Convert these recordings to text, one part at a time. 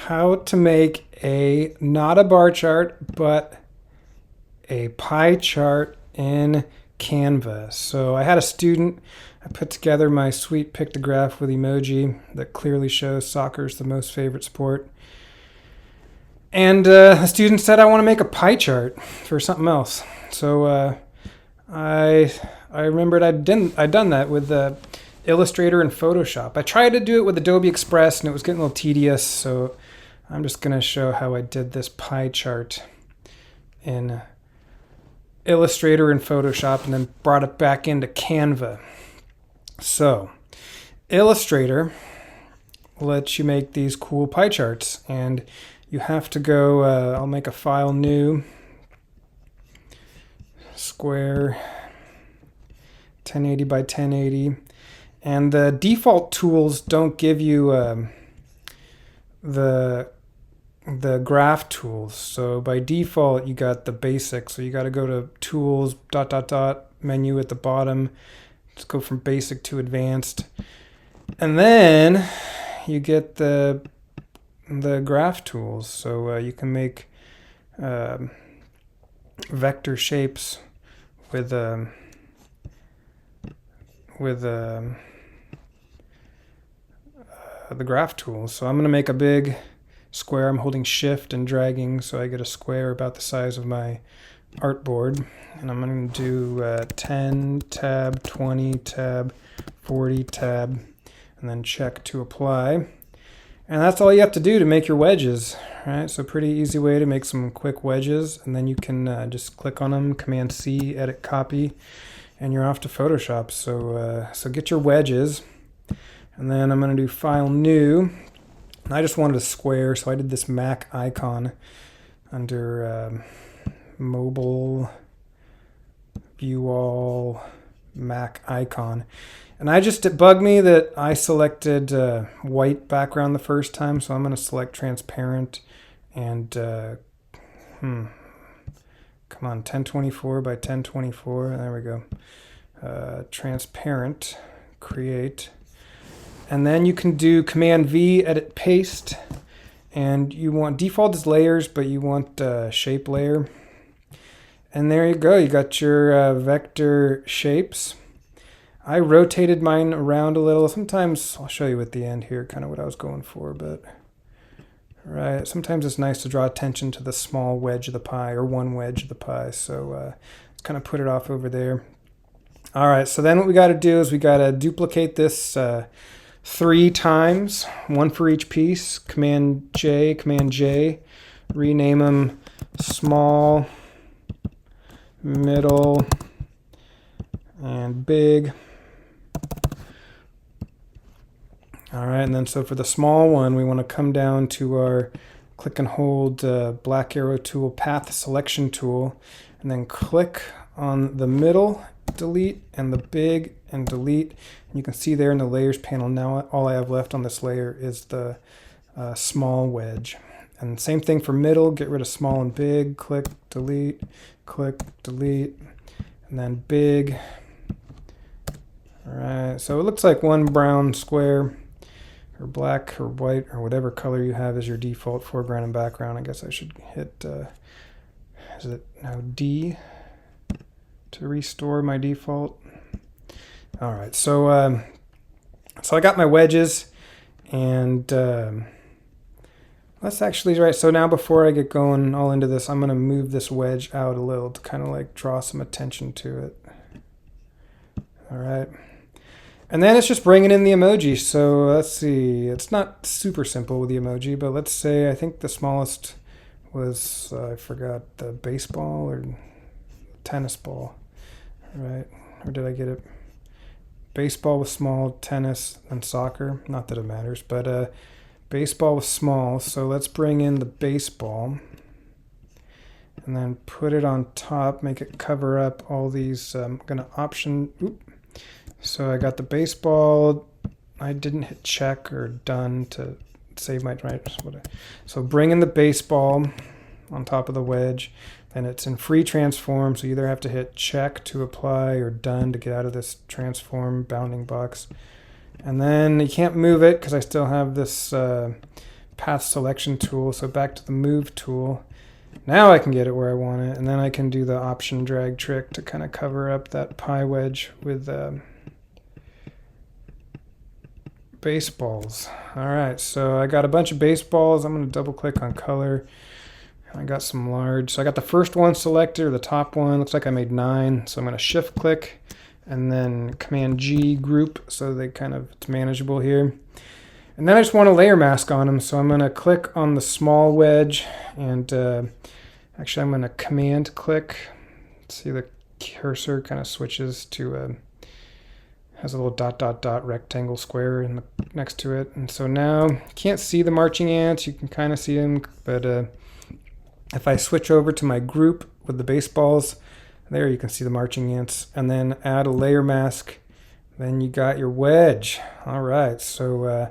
how to make not a bar chart, but a pie chart in Canva. So I had a student, I put together my sweet pictograph with emoji that clearly shows soccer is the most favorite sport. And a student said, I want to make a pie chart for something else. So I remembered I'd done that with Illustrator and Photoshop. I tried to do it with Adobe Express and it was getting a little tedious, so I'm just going to show how I did this pie chart in Illustrator and Photoshop and then brought it back into Canva. So Illustrator lets you make these cool pie charts, and you have to go, I'll make a file new, square 1080 by 1080, and the default tools don't give you the graph tools. So by default you got the basics, so you got to go to tools ... menu at the bottom. Let's go from basic to advanced, and then you get the graph tools. So you can make vector shapes with the graph tools. So I'm going to make a big square. I'm holding shift and dragging so I get a square about the size of my artboard, and I'm going to do 10 tab, 20 tab, 40 tab, and then check to apply. And that's all you have to do to make your wedges, right? So pretty easy way to make some quick wedges, and then you can just click on them, Command C, edit, copy, and you're off to Photoshop. So get your wedges, and then I'm going to do File New. And I just wanted a square, so I did this Mac icon under Mobile, View All, Mac icon. And it bugged me that I selected white background the first time, so I'm going to select transparent and come on, 1024 by 1024. There we go. Transparent, create. And then you can do Command V, edit, paste. And you want default is layers, but you want shape layer. And there you go. You got your vector shapes. I rotated mine around a little. Sometimes I'll show you at the end here kind of what I was going for, but right, sometimes it's nice to draw attention to the small wedge of the pie, or one wedge of the pie. So let's kind of put it off over there. All right, so then what we got to do is we got to duplicate this 3 times, one for each piece. Command J, rename them small, middle, and big. All right, and then so for the small one, we want to come down to our click and hold black arrow tool, path selection tool, and then click on the middle, delete, and the big, and delete. And you can see there in the layers panel, now all I have left on this layer is the small wedge. And same thing for middle, get rid of small and big, click, delete, and then big. All right, so it looks like one brown square, or black or white or whatever color you have as your default foreground and background. I guess I should hit, is it now D to restore my default? All right, so I got my wedges, and let's actually, right, so now before I get going all into this, I'm going to move this wedge out a little to kind of like draw some attention to it. All right. And then it's just bringing in the emoji. So let's see, it's not super simple with the emoji, but let's say I think the smallest was, I forgot, the baseball or tennis ball, right? Or did I get it? Baseball was small, tennis, and soccer. Not that it matters, but baseball was small. So let's bring in the baseball and then put it on top, make it cover up all these. I'm going to option, so I got the baseball. I didn't hit check or done to save my right. So bring in the baseball on top of the wedge. Then it's in free transform, so you either have to hit check to apply or done to get out of this transform bounding box. And then you can't move it because I still have this path selection tool, so back to the move tool. Now I can get it where I want it, and then I can do the option drag trick to kind of cover up that pie wedge with baseballs. All right, so I got a bunch of baseballs. I'm going to double click on color. I got some large. So I got the first one selected, or the top one. Looks like I made 9. So I'm going to shift click and then Command G group, so they kind of, it's manageable here. And then I just want a layer mask on them. So I'm going to click on the small wedge, and actually I'm going to Command click. See, the cursor kind of switches to has a little dot dot dot rectangle square in the, next to it. And so now you can't see the marching ants. You can kind of see them, but if I switch over to my group with the baseballs, there you can see the marching ants, and then add a layer mask, then you got your wedge. All right, so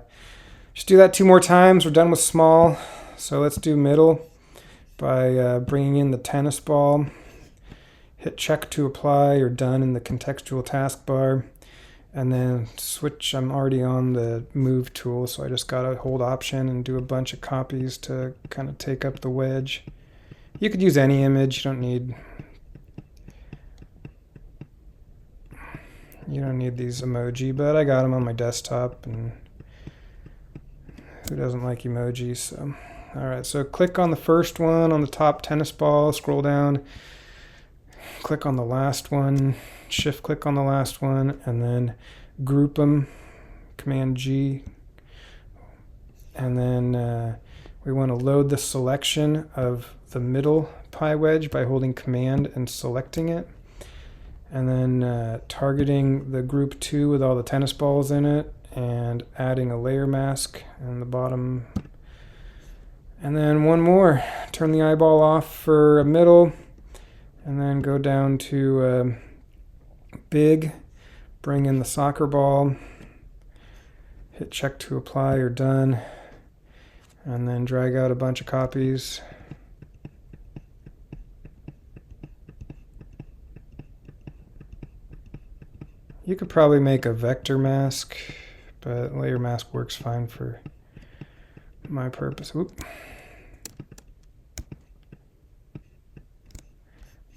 just do that 2 more times. We're done with small. So let's do middle by bringing in the tennis ball. Hit check to apply or done in the contextual taskbar, and then switch. I'm already on the move tool, so I just got to hold option and do a bunch of copies to kind of take up the wedge. You could use any image. You don't need these emoji, but I got them on my desktop, and who doesn't like emojis? So, all right, so click on the first one on the top tennis ball, scroll down, click on the last one, shift click on the last one, and then group them, Command G, and then we want to load the selection of the middle pie wedge by holding Command and selecting it, and then targeting the group 2 with all the tennis balls in it, and adding a layer mask in the bottom. And then one more, turn the eyeball off for a middle, and then go down to big, bring in the soccer ball, hit check to apply or done, and then drag out a bunch of copies. You could probably make a vector mask, but layer mask works fine for my purpose. Oop.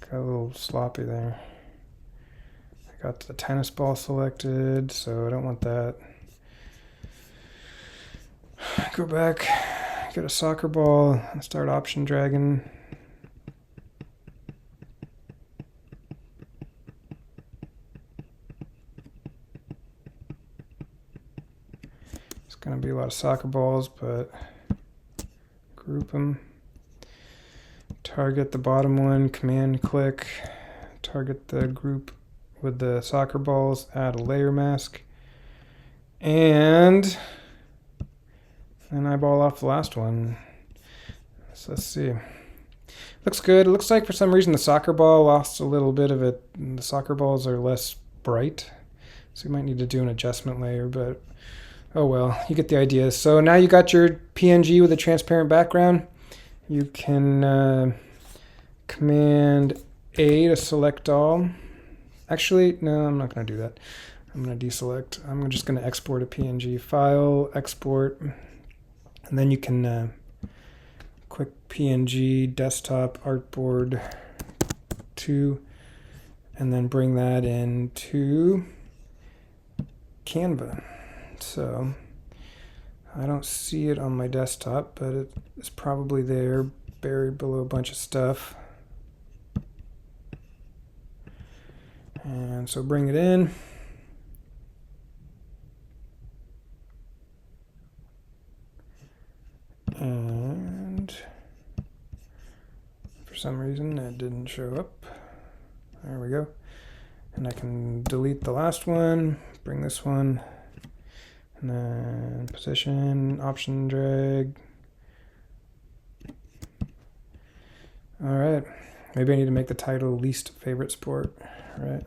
Got a little sloppy there. I got the tennis ball selected, so I don't want that. Go back, get a soccer ball, and start option dragging. It's going to be a lot of soccer balls, but group them. Target the bottom one, Command click, target the group with the soccer balls, add a layer mask, and then eyeball off the last one. So let's see. Looks good. It looks like for some reason the soccer ball lost a little bit of it. The soccer balls are less bright, so you might need to do an adjustment layer, but oh well, you get the idea. So now you got your PNG with a transparent background. You can Command A to select all. Actually, no, I'm not going to do that. I'm going to deselect. I'm just going to export a PNG file, export, and then you can click PNG, desktop, artboard 2, and then bring that into Canva. So I don't see it on my desktop, but it's probably there, buried below a bunch of stuff. And so bring it in. And for some reason it didn't show up. There we go. And I can delete the last one, bring this one, and then position, option drag. All right, maybe I need to make the title least favorite sport, right?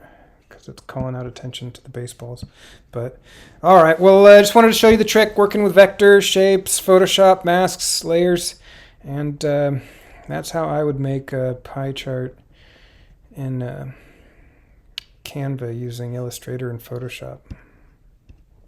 Because it's calling out attention to the baseballs. But all right, well, I just wanted to show you the trick working with vectors, shapes, Photoshop, masks, layers, and that's how I would make a pie chart in Canva using Illustrator and Photoshop.